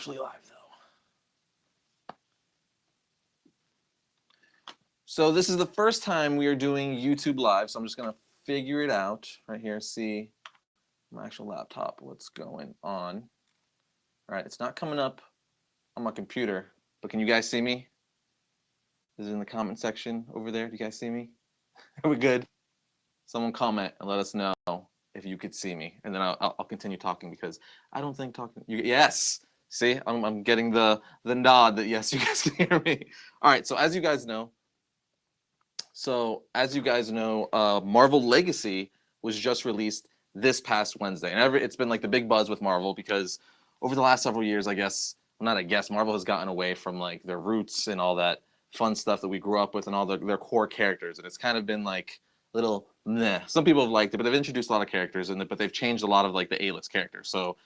Actually live though. So this is the first time we are doing YouTube live, so I'm just gonna figure it out right here, see my actual laptop, what's going on. All right, it's not coming up on my computer, but can you guys see me? Is it in the comment section over there? Do you guys see me? Are we good? Someone comment and let us know if you could see me, and then I'll continue talking because I don't think talking. Yes, see, I'm getting the nod that yes, you guys can hear me. All right, so as you guys know, Marvel Legacy was just released this past Wednesday, and it's been like the big buzz with Marvel because over the last several years, Marvel has gotten away from like their roots and all that fun stuff that we grew up with and all their core characters, and it's kind of been like little meh. Some people have liked it, but they've introduced a lot of characters but they've changed a lot of like the A-list characters. So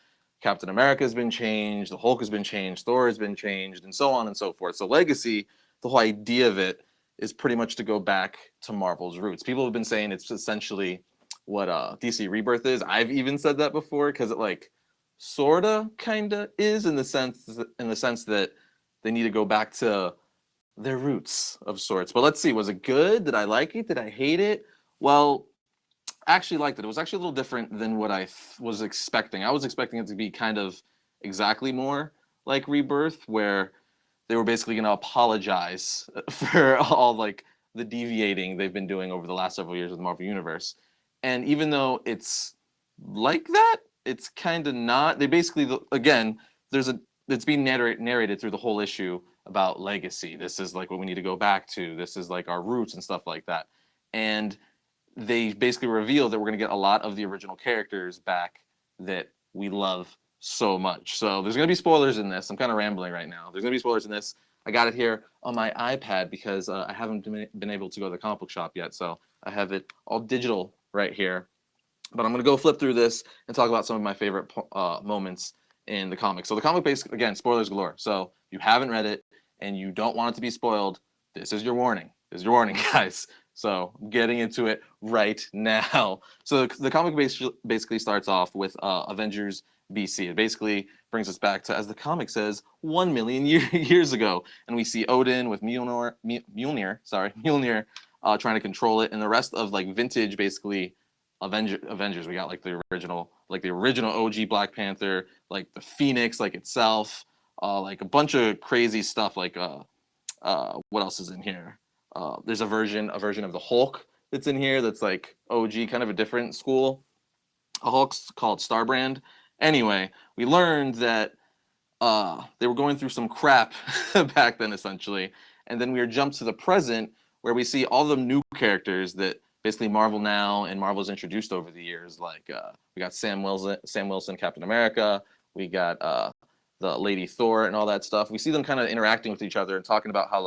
Captain America has been changed, the Hulk has been changed, Thor has been changed, and so on and so forth. So Legacy, the whole idea of it is pretty much to go back to Marvel's roots. People have been saying it's essentially what DC Rebirth is. I've even said that before because it like sorta kinda is in the sense that they need to go back to their roots of sorts. But let's see, was it good? Did I like it? Did I hate it? Well, I actually liked it. It was actually a little different than what I was expecting. I was expecting it to be kind of exactly more like Rebirth, where they were basically going to apologize for all like the deviating they've been doing over the last several years with the Marvel Universe. And even though it's like that, it's kind of not. They basically, again, it's being narrated through the whole issue about legacy. This is like what we need to go back to. This is like our roots and stuff like that. And they basically reveal that we're going to get a lot of the original characters back that we love so much. So there's going to be spoilers in this. I'm kind of rambling right now. There's going to be spoilers in this. I got it here on my iPad because I haven't been able to go to the comic book shop yet. So I have it all digital right here. But I'm going to go flip through this and talk about some of my favorite moments in the comic. So the comic, basically, again, spoilers galore. So if you haven't read it and you don't want it to be spoiled, this is your warning. This is your warning, guys. So I'm getting into it right now. So the comic basically starts off with Avengers BC. It basically brings us back to, as the comic says, 1 million years ago. And we see Odin with Mjolnir trying to control it. And the rest of like vintage, basically, Avengers. We got like the original OG Black Panther, like the Phoenix, like itself, like a bunch of crazy stuff. Like what else is in here? There's a version of the Hulk that's in here that's like OG, kind of a different school. A Hulk's called Starbrand. Anyway, we learned that they were going through some crap back then, essentially, and then we are jumped to the present where we see all the new characters that basically Marvel now and Marvel's introduced over the years. Like we got Sam Wilson, Captain America. We got the Lady Thor and all that stuff. We see them kind of interacting with each other and talking about how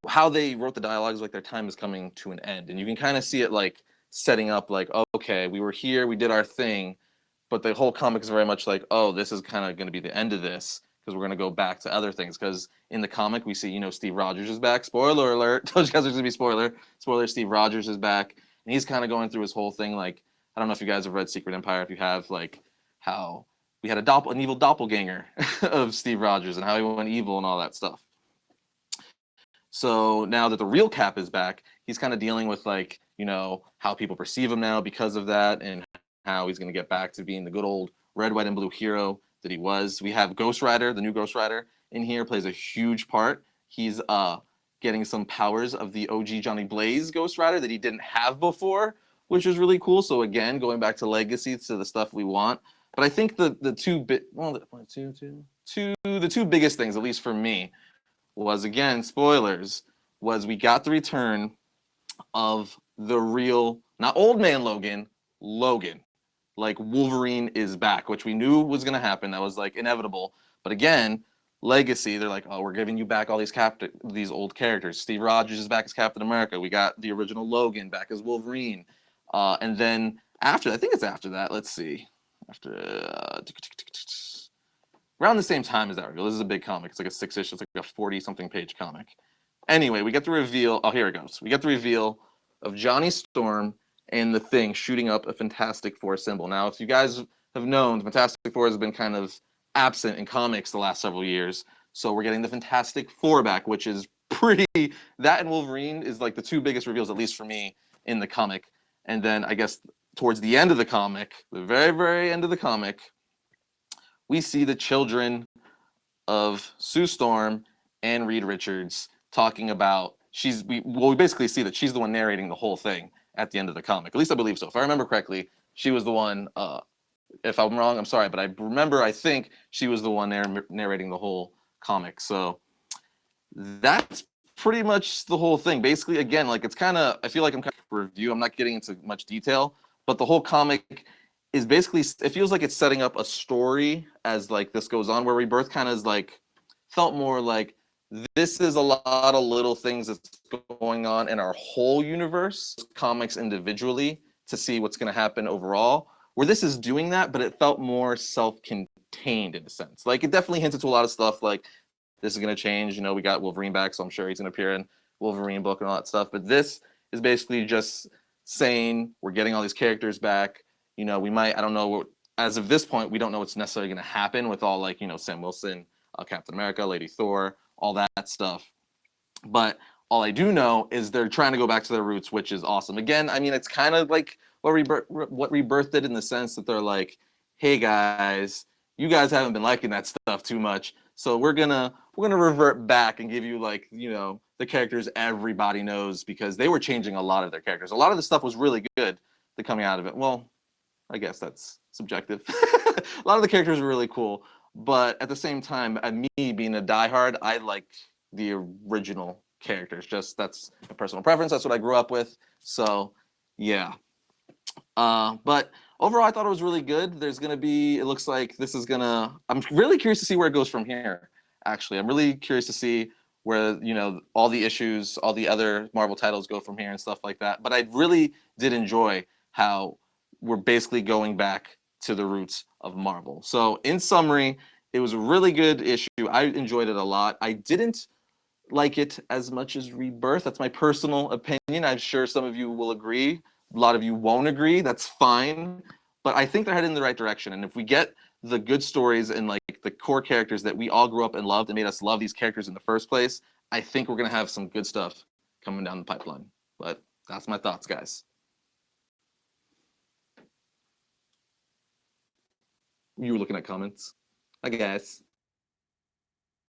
how they wrote the dialogues, like their time is coming to an end, and you can kind of see it like setting up like, oh, okay, we were here, we did our thing, but the whole comic is very much like, oh, this is kind of going to be the end of this because we're going to go back to other things. Because in the comic we see, Steve Rogers is back. Spoiler alert! Told you guys there's going to be spoiler. Steve Rogers is back, and he's kind of going through his whole thing. Like, I don't know if you guys have read Secret Empire. If you have, like, how we had an evil doppelganger of Steve Rogers and how he went evil and all that stuff. So now that the real Cap is back, he's kind of dealing with like, how people perceive him now because of that, and how he's going to get back to being the good old red, white, and blue hero that he was. We have Ghost Rider, the new Ghost Rider in here, plays a huge part. He's getting some powers of the OG Johnny Blaze Ghost Rider that he didn't have before, which is really cool. So again, going back to legacy, to the stuff we want. But I think the two biggest things, at least for me, was, again, spoilers, was we got the return of the real, not old man Logan, like Wolverine is back, which we knew was going to happen. That was like inevitable. But again, legacy, they're like, oh, we're giving you back all these old characters. Steve Rogers is back as Captain America. We got the original Logan back as Wolverine. And then after, I think it's after that, let's see. Around the same time as that reveal. This is a big comic. It's like a 6-ish. It's like a 40-something page comic. Anyway, we get the reveal. Oh, here it goes. We get the reveal of Johnny Storm and the Thing shooting up a Fantastic Four symbol. Now, if you guys have known, Fantastic Four has been kind of absent in comics the last several years. So we're getting the Fantastic Four back, which is pretty. That and Wolverine is like the two biggest reveals, at least for me, in the comic. And then I guess towards the end of the comic, the very, very end of the comic, we see the children of Sue Storm and Reed Richards talking about we basically see that she's the one narrating the whole thing at the end of the comic. At least I believe so. If I remember correctly, she was the one. If I'm wrong, I'm sorry, but I think she was the one narrating the whole comic. So that's pretty much the whole thing. Basically, again, like it's kind of I feel like I'm kind of review. I'm not getting into much detail, but the whole comic is basically it feels like it's setting up a story as like this goes on, where Rebirth kind of is like felt more like this is a lot of little things that's going on in our whole universe, comics individually, to see what's going to happen overall. Where this is doing that, but it felt more self-contained in a sense. Like it definitely hinted to a lot of stuff like this is going to change. You know, we got Wolverine back, so I'm sure he's going to appear in Wolverine book and all that stuff. But this is basically just saying we're getting all these characters back. You know, we might, I don't know, as of this point, we don't know what's necessarily going to happen with all like, you know, Sam Wilson, Captain America, Lady Thor, all that stuff. But all I do know is they're trying to go back to their roots, which is awesome. Again, I mean, it's kind of like what Rebirth did in the sense that they're like, hey guys, you guys haven't been liking that stuff too much, so we're gonna revert back and give you like the characters everybody knows, because they were changing a lot of their characters. A lot of the stuff was really good. The coming out of it, well, I guess that's subjective. A lot of the characters were really cool, but at the same time, me being a diehard, I like the original characters. Just that's a personal preference. That's what I grew up with. So, yeah. But overall, I thought it was really good. There's gonna be. It looks like this is gonna. I'm really curious to see where it goes from here. Actually, I'm really curious to see where all the issues, all the other Marvel titles go from here and stuff like that. But I really did enjoy how we're basically going back to the roots of Marvel. So, in summary, it was a really good issue. I enjoyed it a lot. I didn't like it as much as Rebirth. That's my personal opinion. I'm sure some of you will agree. A lot of you won't agree. That's fine. But I think they're heading in the right direction. And if we get the good stories and like the core characters that we all grew up and loved and made us love these characters in the first place, I think we're going to have some good stuff coming down the pipeline. But that's my thoughts, guys. You were looking at comments. I guess.